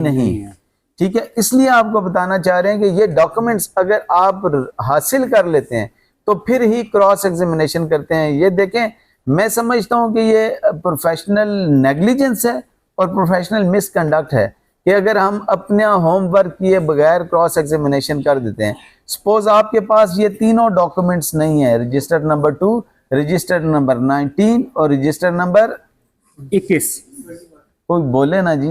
नहीं। ठीक है, इसलिए आपको बताना चाह रहे हैं कि ये डॉक्यूमेंट्स अगर आप हासिल कर लेते हैं तो फिर ही क्रॉस एग्जामिनेशन करते हैं। ये देखें, मैं समझता हूं कि ये प्रोफेशनल नेग्लिजेंस है और प्रोफेशनल मिसकंडक्ट है कि अगर हम अपना होमवर्क किए बगैर क्रॉस एग्जामिनेशन कर देते हैं। सपोज आपके पास ये तीनों डॉक्यूमेंट्स नहीं है, रजिस्टर नंबर 2, रजिस्टर नंबर 19 और रजिस्टर नंबर 21, कोई बोले ना जी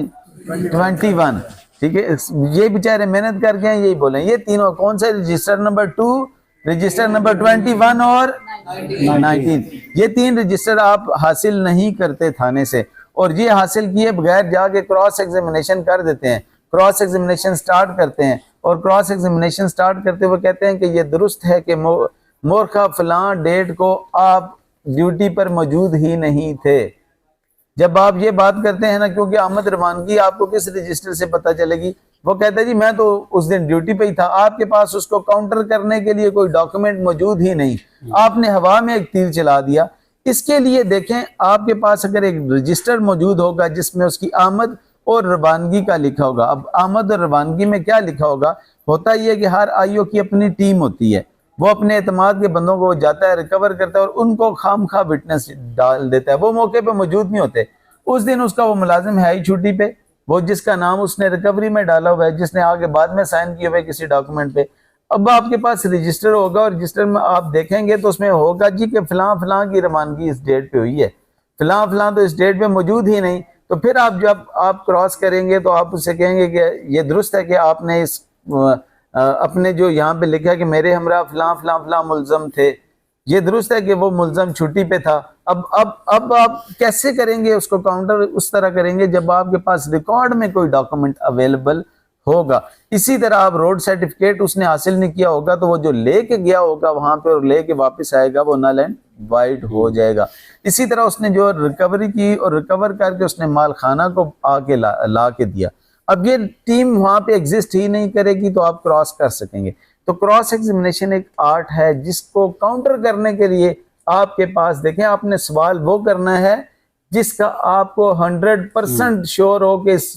21। ठीक है, ये बेचारे मेहनत करके हैं, यही बोले ये तीनों कौन सा, रजिस्टर नंबर 2, रजिस्टर नंबर 21 और 19, ये तीन रजिस्टर आप हासिल नहीं करते थाने से, और ये हासिल किए बगैर जाके क्रॉस एग्जामिनेशन कर देते हैं। क्रॉस एग्जामिनेशन स्टार्ट करते हैं और क्रॉस एग्जामिनेशन स्टार्ट करते हुए कहते हैं कि ये दुरुस्त है कि मोरखा फलां डेट को आप ड्यूटी पर मौजूद ही नहीं थे। जब आप ये बात करते हैं ना, क्योंकि अहमद रवानगी आपको किस रजिस्टर से पता चलेगी, वो कहता है जी मैं तो उस दिन ड्यूटी पे ही था। आपके पास उसको काउंटर करने के लिए कोई डॉक्यूमेंट मौजूद ही नहीं, आपने हवा में एक तीर चला दिया। इसके लिए देखें, आपके पास अगर एक रजिस्टर मौजूद होगा जिसमें उसकी आमद और रवानगी का लिखा होगा। अब आमद और रवानगी में क्या लिखा होगा, होता ही है कि हर आईओ की अपनी टीम होती है, वो अपने एतमाद के बंदों को जाता है, रिकवर करता है और उनको खामखा विटनेस डाल देता है। वो मौके पे मौजूद नहीं होते। उस दिन उसका वो मुलाजिम है ही छुट्टी पे, वो जिसका नाम उसने रिकवरी में डाला हुआ है, जिसने आगे बाद में साइन किए हुए किसी डॉक्यूमेंट पे। अब आपके पास रजिस्टर होगा और रजिस्टर में आप देखेंगे तो उसमें होगा जी कि फलां फलां की रवानगी इस डेट पे हुई है, फलां फलां तो इस डेट पे मौजूद ही नहीं। तो फिर आप जब आप क्रॉस करेंगे तो आप उससे कहेंगे कि ये दुरुस्त है कि आपने इस अपने जो यहाँ पे लिखा है कि मेरे हमरा फलां फलां फलां मुल्जम थे, ये दुरुस्त है कि वो मुल्जम छुट्टी पे था। अब आप कैसे करेंगे उसको काउंटर, उस तरह करेंगे जब आपके पास रिकॉर्ड में कोई डॉक्यूमेंट अवेलेबल होगा। इसी तरह आप रोड सर्टिफिकेट उसने हासिल नहीं किया होगा तो वो जो लेके गया होगा वहां पे और लेके वापस आएगा वो नल एंड वाइड हो जाएगा। इसी तरह उसने जो रिकवरी की और रिकवर करके उसने माल खाना को आके ला के दिया, अब ये टीम वहां पे एग्जिस्ट ही नहीं करेगी तो आप क्रॉस कर सकेंगे। तो क्रॉस एग्जामिनेशन एक आर्ट है जिसको काउंटर करने के लिए आपके पास देखें, आपने सवाल वो करना है जिसका आपको 100% श्योर हो कि इस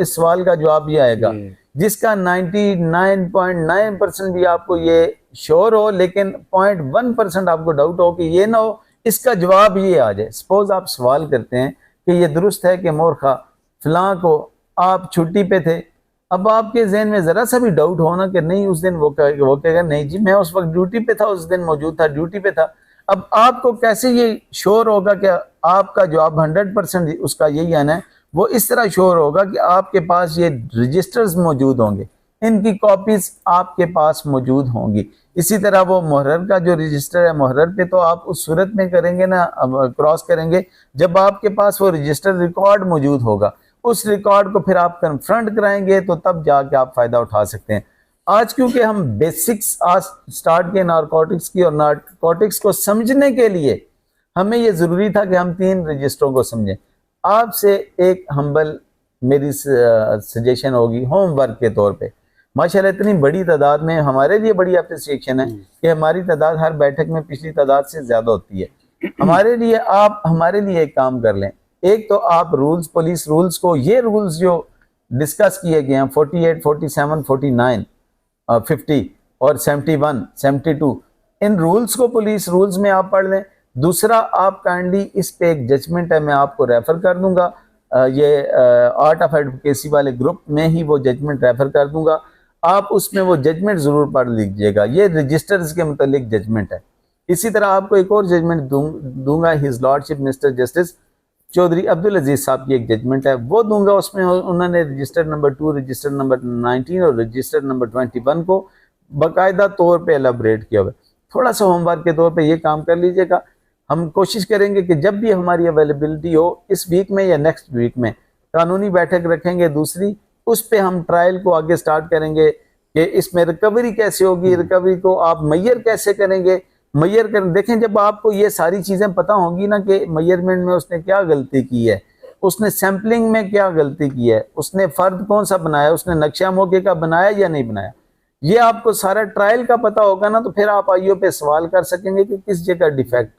सवाल का जवाब ये आएगा, जिसका 99.9% भी आपको ये श्योर हो, लेकिन 0.1% आपको डाउट हो कि ये ना हो इसका जवाब ये आ जाए। सपोज आप सवाल करते हैं कि ये दुरुस्त है कि मोरखा फलां को आप छुट्टी पे थे। अब आपके जहन में जरा सा भी डाउट होना कि नहीं उस दिन वो कहेगा नहीं जी मैं उस वक्त ड्यूटी पे था, उस दिन मौजूद था, ड्यूटी पे था। अब आपको कैसे ये श्योर होगा कि आपका जवाब 100% उसका यही आना है? वो इस तरह श्योर होगा कि आपके पास ये रजिस्टर्स मौजूद होंगे, इनकी कॉपीज आपके पास मौजूद होंगी। इसी तरह वो मुहर्रर का जो रजिस्टर है, मुहर्रर पे तो आप उस सूरत में करेंगे ना, क्रॉस करेंगे जब आपके पास वो रजिस्टर रिकॉर्ड मौजूद होगा। उस रिकॉर्ड को फिर आप कन्फ्रंट कराएंगे तो तब जाके आप फायदा उठा सकते हैं। आज क्योंकि हम बेसिक्स आज स्टार्ट किए नारकोटिक्स की, और नारकोटिक्स को समझने के लिए हमें यह जरूरी था कि हम 3 रजिस्टरों को समझें। आपसे एक हम्बल मेरी सजेशन होगी होमवर्क के तौर पे, माशाल्लाह इतनी बड़ी तादाद में हमारे लिए बड़ी अप्रिसिएशन है कि हमारी तादाद हर बैठक में पिछली तादाद से ज्यादा होती है। हमारे लिए आप हमारे लिए एक काम कर लें, एक तो आप रूल्स, पुलिस रूल्स को, ये रूल्स जो डिस्कस किए गए हैं 48, 47, 49, 50 और 71, 72, इन रूल्स को पुलिस रूल्स में आप पढ़ लें। दूसरा, आप काइंडली इस पे एक जजमेंट है, मैं आपको रेफर कर दूंगा, ये आर्ट ऑफ एडवोकेसी वाले ग्रुप में ही वो जजमेंट रेफर कर दूंगा, आप उसमें वो जजमेंट जरूर पढ़ लीजिएगा। ये रजिस्टर्स के मुतालिक जजमेंट है। इसी तरह आपको एक और जजमेंट दूंगा, his lordship mister justice Chaudhary Abdul Aziz sahab की एक जजमेंट है, वो दूंगा। उसमें उन्होंने रजिस्टर नंबर 2, रजिस्टर नंबर 19 और रजिस्टर नंबर 21 को बाकायदा तौर पे एलाबरेट किया हुआ है। थोड़ा सा होमवर्क के तौर पे ये काम कर लीजिएगा। हम कोशिश करेंगे कि जब भी हमारी अवेलेबिलिटी हो, इस वीक में या नेक्स्ट वीक में कानूनी बैठक रखेंगे दूसरी, उस पर हम ट्रायल को आगे स्टार्ट करेंगे कि इसमें रिकवरी कैसे होगी, रिकवरी को आप मैयर कैसे करेंगे, मैयर कर देखें। जब आपको ये सारी चीज़ें पता होंगी ना कि मैयरमेंट में उसने क्या गलती की है, उसने सैम्पलिंग में क्या गलती की है, उसने फ़र्द कौन सा बनाया, उसने नक्शा मौके का बनाया या नहीं बनाया, ये आपको सारा ट्रायल का पता होगा ना, तो फिर आप आईओ पे सवाल कर सकेंगे कि किस जगह डिफेक्ट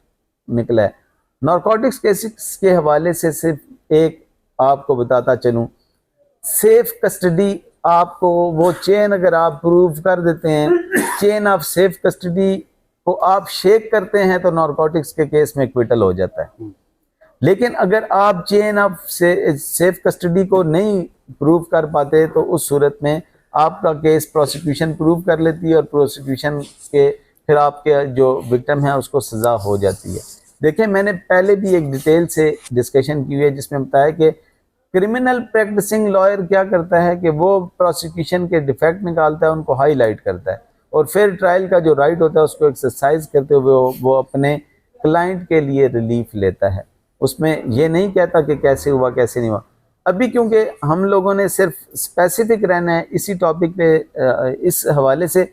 निकला है। नारकोटिक्स केसेस के हवाले से सिर्फ एक आपको बताता चलूँ सेफ कस्टडी आपको वो चेन अगर आप प्रूव कर देते हैं, चेन ऑफ सेफ कस्टडी को आप शेक करते हैं तो नारकोटिक्स के केस में एक्विटल हो जाता है। लेकिन अगर आप चेन ऑफ सेफ कस्टडी को नहीं प्रूव कर पाते तो उस सूरत में आपका केस प्रोसिक्यूशन प्रूव कर लेती है और प्रोसिक्यूशन के फिर आपके जो विक्टिम है उसको सज़ा हो जाती है। देखिए, मैंने पहले भी एक डिटेल से डिस्कशन की हुई है जिसमें बताया कि क्रिमिनल प्रैक्टिसिंग लॉयर क्या करता है कि वो प्रोसिक्यूशन के डिफेक्ट निकालता है, उनको हाईलाइट करता है और फिर ट्रायल का जो राइट होता है उसको एक्सरसाइज करते हुए वो अपने क्लाइंट के लिए रिलीफ लेता है। उसमें ये नहीं कहता कि कैसे हुआ कैसे नहीं हुआ। अभी क्योंकि हम लोगों ने सिर्फ स्पेसिफिक रहना है इसी टॉपिक पे इस हवाले से,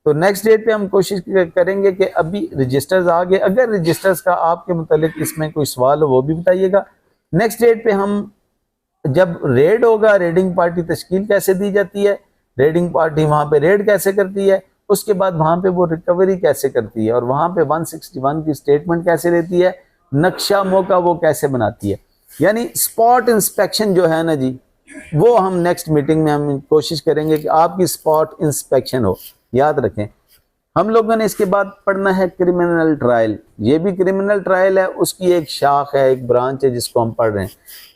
तो नेक्स्ट डेट पे हम कोशिश करेंगे कि अभी रजिस्टर्स आ गए, अगर रजिस्टर्स का आपके मुतालिक इसमें कोई सवाल हो वो भी बताइएगा। नेक्स्ट डेट पे हम जब रेड होगा, रेडिंग पार्टी तश्कील कैसे दी जाती है, रेडिंग पार्टी वहाँ पे रेड कैसे करती है, उसके बाद वहाँ पे वो रिकवरी कैसे करती है और वहाँ पे 161 की स्टेटमेंट कैसे देती है, नक्शा मौका वो कैसे बनाती है, यानी स्पॉट इंस्पेक्शन जो है ना जी, वो हम नेक्स्ट मीटिंग में हम कोशिश करेंगे कि आपकी स्पॉट इंस्पेक्शन हो। याद रखें, हम लोगों ने इसके बाद पढ़ना है क्रिमिनल ट्रायल। ये भी क्रिमिनल ट्रायल है, उसकी एक शाख है, एक ब्रांच है जिसको हम पढ़ रहे हैं।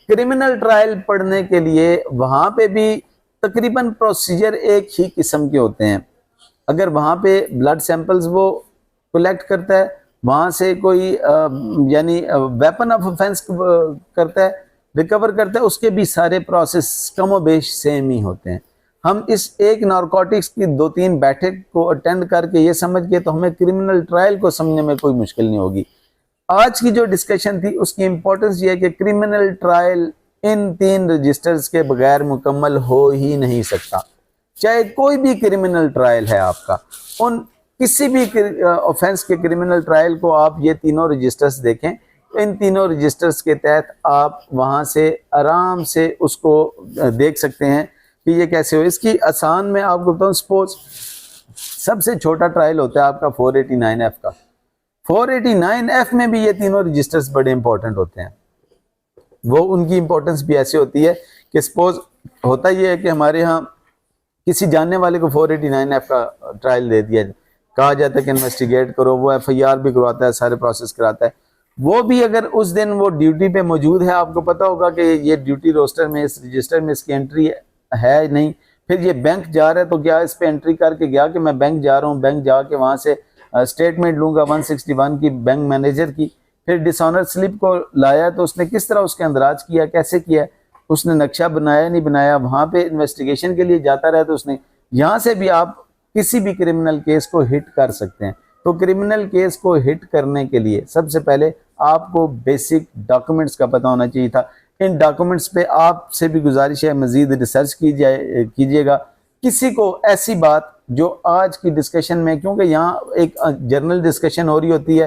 क्रिमिनल ट्रायल पढ़ने के लिए वहाँ पे भी तकरीबन प्रोसीजर एक ही किस्म के होते हैं। अगर वहाँ पे ब्लड सैंपल्स वो कलेक्ट करता है, वहाँ से कोई यानी वेपन ऑफ ऑफेंस करता है, रिकवर करता है, उसके भी सारे प्रोसेस कमोबेश सेम ही होते हैं। हम इस एक नारकोटिक्स की 2-3 बैठक को अटेंड करके ये समझ गए तो हमें क्रिमिनल ट्रायल को समझने में कोई मुश्किल नहीं होगी। आज की जो डिस्कशन थी उसकी इंपॉर्टेंस ये है कि क्रिमिनल ट्रायल इन 3 रजिस्टर्स के बगैर मुकम्मल हो ही नहीं सकता। चाहे कोई भी क्रिमिनल ट्रायल है आपका, उन किसी भी ऑफेंस के क्रिमिनल ट्रायल को आप ये तीनों रजिस्टर्स देखें, इन तीनों रजिस्टर्स के तहत आप वहाँ से आराम से उसको देख सकते हैं कि ये कैसे हो। इसकी आसान में आपको बताऊँ, सपोज सबसे छोटा ट्रायल होता है आपका 489F का। 489F में भी ये तीनों रजिस्टर्स बड़े इंपॉर्टेंट होते हैं। वो उनकी इंपॉर्टेंस भी ऐसी होती है कि सपोज होता ये है कि हमारे यहाँ किसी जानने वाले को 489F का ट्रायल दे दिया, कहा जाता है कि इन्वेस्टिगेट करो, वो FIR भी करवाता है, सारे प्रोसेस कराता है। वो भी अगर उस दिन वो ड्यूटी पे मौजूद है, आपको पता होगा कि ये ड्यूटी रोस्टर में, इस रजिस्टर में इसकी एंट्री है नहीं, फिर ये बैंक जा रहा है तो क्या इस पे एंट्री करके गया कि मैं बैंक जा रहा हूँ, बैंक जाके वहाँ से स्टेटमेंट लूँगा 161 की बैंक मैनेजर की, फिर डिसऑनर स्लिप को लाया तो उसने किस तरह उसके अंदराज किया, कैसे किया, उसने नक्शा बनाया नहीं बनाया, वहाँ पे इन्वेस्टिगेशन के लिए जाता रहा तो उसने, यहाँ से भी आप किसी भी क्रिमिनल केस को हिट कर सकते हैं। तो क्रिमिनल केस को हिट करने के लिए सबसे पहले आपको बेसिक डॉक्यूमेंट्स का पता होना चाहिए था। इन डॉक्यूमेंट्स पे आपसे भी गुजारिश है मज़ीद रिसर्च कीजिएगा। किसी को ऐसी बात जो आज की डिस्कशन में, क्योंकि यहाँ एक जर्नल डिस्कशन हो रही होती है,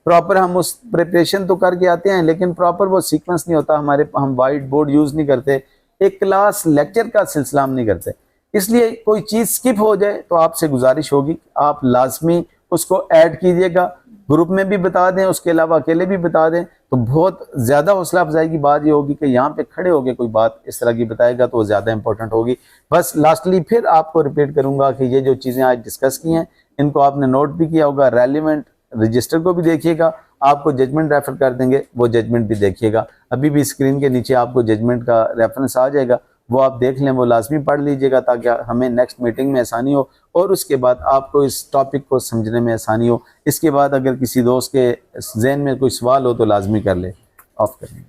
प्रॉपर हम उस प्रिपरेशन तो करके आते हैं लेकिन प्रॉपर वो सीक्वेंस नहीं होता हमारे, हम वाइट बोर्ड यूज़ नहीं करते, एक क्लास लेक्चर का सिलसिला हम नहीं करते, इसलिए कोई चीज़ स्किप हो जाए तो आपसे गुजारिश होगी आप लाजमी उसको ऐड कीजिएगा, ग्रुप में भी बता दें, उसके अलावा अकेले भी बता दें, तो बहुत ज़्यादा हौसला अफजाई की बात ये होगी कि यहाँ पे खड़े होकर कोई बात इस तरह की बताएगा तो ज़्यादा इंपॉर्टेंट होगी। बस लास्टली फिर आपको रिपीट करूँगा कि ये जो चीज़ें आज डिस्कस की हैं इनको आपने नोट भी किया होगा, रेलिवेंट रजिस्टर को भी देखिएगा, आपको जजमेंट रेफर कर देंगे, वो जजमेंट भी देखिएगा। अभी भी स्क्रीन के नीचे आपको जजमेंट का रेफरेंस आ जाएगा, वो आप देख लें, वो लाजमी पढ़ लीजिएगा ताकि हमें नेक्स्ट मीटिंग में आसानी हो और उसके बाद आपको इस टॉपिक को समझने में आसानी हो। इसके बाद अगर किसी दोस्त के जहन में कोई सवाल हो तो लाजमी कर ले। ऑफ करें।